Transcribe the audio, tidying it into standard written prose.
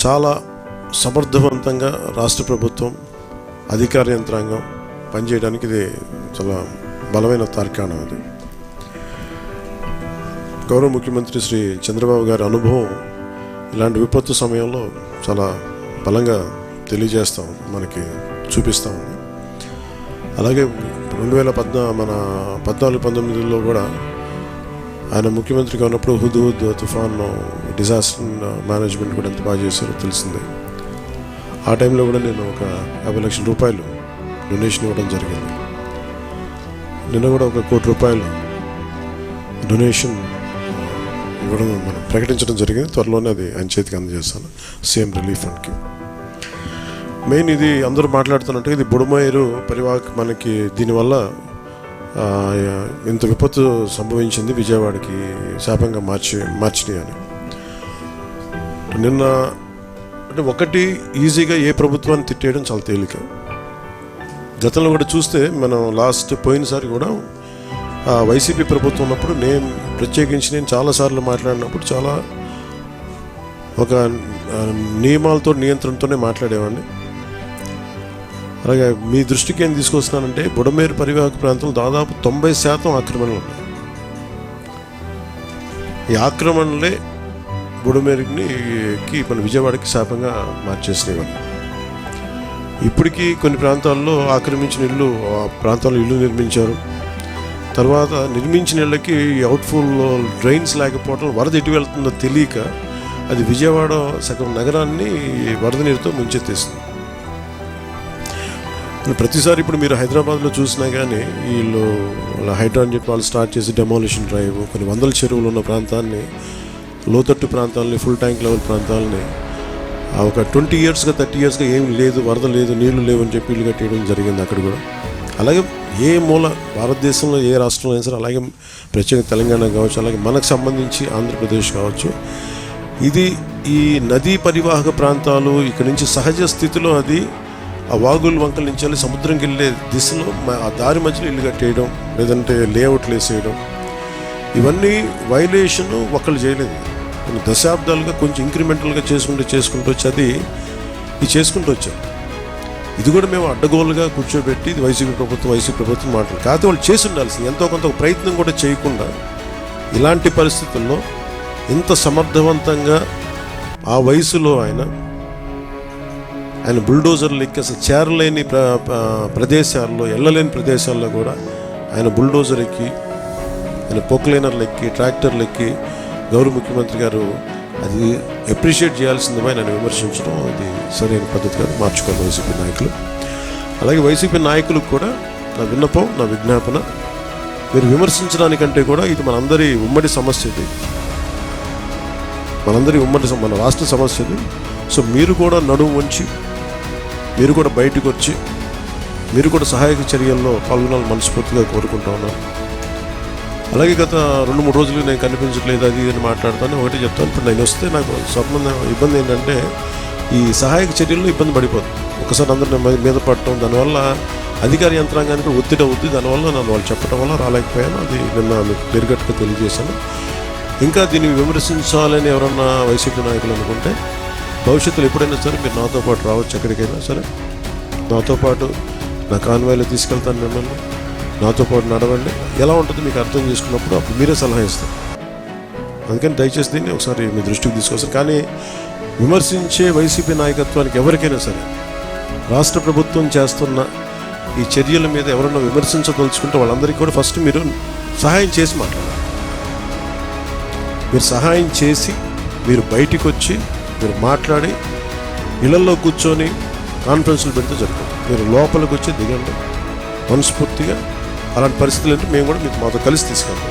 చాలా సమర్థవంతంగా రాష్ట్ర ప్రభుత్వం అధికార యంత్రాంగం పనిచేయడానికి ఇది చాలా బలమైన తార్కాణం. అది గౌరవ ముఖ్యమంత్రి శ్రీ చంద్రబాబు గారి అనుభవం ఇలాంటి విపత్తు సమయంలో చాలా బలంగా తెలియజేస్తాం, మనకి చూపిస్తూ ఉంది. అలాగే 2014-19లో కూడా ఆయన ముఖ్యమంత్రిగా ఉన్నప్పుడు హుదూద్ తుఫాన్ డిజాస్టర్ మేనేజ్మెంట్ కూడా ఎంత బాగా చేశారో తెలిసిందే. ఆ టైంలో కూడా నేను ఒక 50 లక్షల రూపాయలు డొనేషన్ ఇవ్వడం జరిగింది. నిన్న కూడా ఒక 1 కోటి రూపాయలు డొనేషన్ ఇవ్వడం మనం ప్రకటించడం జరిగింది. త్వరలోనే అది ఆయన చేతికి అందజేస్తాను, సీఎం రిలీఫ్ ఫండ్కి. మెయిన్ ఇది అందరూ మాట్లాడుతున్నట్టుగా ఇది బుడమేరు పరివాహక మనకి దీనివల్ల ఇంత విపత్తు సంభవించింది, విజయవాడకి శాపంగా మార్చినాయి అని. నిన్న అంటే ఒకటి ఈజీగా ఏ ప్రభుత్వాన్ని తిట్టేయడం చాలా తేలిక. గతంలో కూడా చూస్తే మనం పోయినసారి కూడా వైసీపీ ప్రభుత్వం ఉన్నప్పుడు నేను చాలాసార్లు మాట్లాడినప్పుడు చాలా ఒక నియమాలతో నియంత్రణతోనే మాట్లాడేవాడిని. అలాగే మీ దృష్టికి ఏం తీసుకొస్తున్నానంటే బుడమేరు పరివాహక ప్రాంతంలో దాదాపు 90% ఆక్రమణలు ఉన్నాయి. ఈ ఆక్రమణలే బుడమేరుకి మన విజయవాడకి శాపంగా మార్చేసినవన్నీ. ఇప్పటికీ కొన్ని ప్రాంతాల్లో ఆక్రమించిన ఇల్లు ఆ ప్రాంతాల్లో ఇల్లు నిర్మించారు. తర్వాత నిర్మించిన ఇళ్ళకి అవుట్ఫుల్ డ్రైన్స్ లేకపోవడం, వరద ఎటు వెళ్తుందో తెలియక అది విజయవాడ సగం నగరాన్ని వరద నీరుతో ముంచెత్తేస్తుంది. ప్రతిసారి ఇప్పుడు మీరు హైదరాబాద్లో చూసినా కానీ వీళ్ళు హైడ్రా అని చెప్పి వాళ్ళు స్టార్ట్ చేసి డెమాలిషన్ డ్రైవ్, కొన్ని వందల చెరువులు ఉన్న ప్రాంతాన్ని, లోతట్టు ప్రాంతాలని, ఫుల్ ట్యాంక్ లెవెల్ ప్రాంతాలని ఒక 20 yearsగా 30 yearsగా ఏం లేదు, వరద లేదు, నీళ్లు లేవు అని చెప్పి ఇల్లు కట్టేయడం జరిగింది అక్కడ కూడా. అలాగే ఏ మూల భారతదేశంలో ఏ రాష్ట్రంలో అయినా సరే, అలాగే ప్రత్యేక తెలంగాణ కావచ్చు, అలాగే మనకు సంబంధించి ఆంధ్రప్రదేశ్ కావచ్చు, ఇది ఈ నదీ పరివాహక ప్రాంతాలు ఇక్కడ నుంచి సహజ స్థితిలో అది ఆ వాగుల వంకల నుంచి వెళ్ళి సముద్రంకి వెళ్ళే దిశలో ఆ దారి మధ్యలో ఇల్లు కట్టేయడం, లేదంటే లేఅవుట్లు వేసేయడం, ఇవన్నీ వైలేషను ఒకళ్ళు చేయలేదు. కొన్ని దశాబ్దాలుగా కొంచెం ఇంక్రిమెంటల్గా చేసుకుంటూ వచ్చి అది చేసుకుంటూ వచ్చారు. ఇది కూడా మేము అడ్డగోలుగా కూర్చోబెట్టి ఇది వైసీపీ ప్రభుత్వం మాట్లాడు కాకపోతే వాళ్ళు చేసి ఉండాల్సింది. ఎంతో కొంత ప్రయత్నం కూడా చేయకుండా ఇలాంటి పరిస్థితుల్లో ఇంత సమర్థవంతంగా ఆ వయసులో ఆయన బుల్డోజర్లు ఎక్కి అసలు చేరలేని ప్రదేశాల్లో, వెళ్ళలేని ప్రదేశాల్లో కూడా ఆయన బుల్డోజర్ ఎక్కి, ఆయన పొక్లైనర్లు ఎక్కి, ట్రాక్టర్లు ఎక్కి గౌరవ ముఖ్యమంత్రి గారు అది అప్రిషియేట్ చేయాల్సిందిగా ఆయన విమర్శించడం అది సరైన పద్ధతి కాదు, మార్చుకోవాలి వైసీపీ నాయకులు. అలాగే వైసీపీ నాయకులకు కూడా నా విన్నపం, నా విజ్ఞాపన, మీరు విమర్శించడానికంటే కూడా ఇది మనందరి ఉమ్మడి సమస్య, ఇది మన రాష్ట్ర సమస్య ఇది. సో మీరు కూడా నడుము వంచి, మీరు కూడా బయటకు వచ్చి, మీరు కూడా సహాయక చర్యల్లో పాల్గొనాలని మనస్ఫూర్తిగా కోరుకుంటా ఉన్నాను. అలాగే గత 2-3 రోజులు నేను కనిపించట్లేదు అది అని మాట్లాడతాను. ఒకటి చెప్తాను, ఇప్పుడు నేను వస్తే నాకు ఇబ్బంది ఏంటంటే ఈ సహాయక చర్యల్లో ఇబ్బంది పడిపోతుంది. ఒకసారి అందరూ మీద పడటం, దానివల్ల అధికార యంత్రాంగానికి ఒత్తిడి అవుద్ది. దానివల్ల నన్ను వాళ్ళు చెప్పడం వల్ల రాలేకపోయాను. అది నిన్న మీకు క్లియర్‌కట్‌గా తెలియజేశాను. ఇంకా దీన్ని విమర్శించాలని ఎవరన్నా వైసీపీ నాయకులు అనుకుంటే భవిష్యత్తులో ఎప్పుడైనా సరే మీరు నాతో పాటు రావచ్చు, ఎక్కడికైనా సరే నాతో పాటు నా కాన్వాయ్లో తీసుకెళ్తాను మిమ్మల్ని, నాతో పాటు నడవండి. ఎలా ఉంటుందో మీకు అర్థం చేసుకున్నప్పుడు అప్పుడు మీరే సలహా ఇస్తారు. అందుకని దయచేసి దీన్ని ఒకసారి మీ దృష్టికి తీసుకొస్తారు. కానీ విమర్శించే వైసీపీ నాయకత్వానికి ఎవరికైనా సరే రాష్ట్ర ప్రభుత్వం చేస్తున్న ఈ చర్యల మీద ఎవరన్నా విమర్శించదలుచుకుంటే వాళ్ళందరికీ కూడా ఫస్ట్ మీరు సహాయం చేసి మాట్లాడాలి. మీరు సహాయం చేసి మీరు బయటికి వచ్చి మీరు మాట్లాడి ఇళ్లలో కూర్చొని కాన్ఫరెన్స్లు పెడితే జరుగుతుంది. మీరు లోపలికి వచ్చి దిగండి మనస్ఫూర్తిగా. అలాంటి పరిస్థితులు అంటే మేము కూడా మీకు మాతో కలిసి తీసుకెళ్తాం.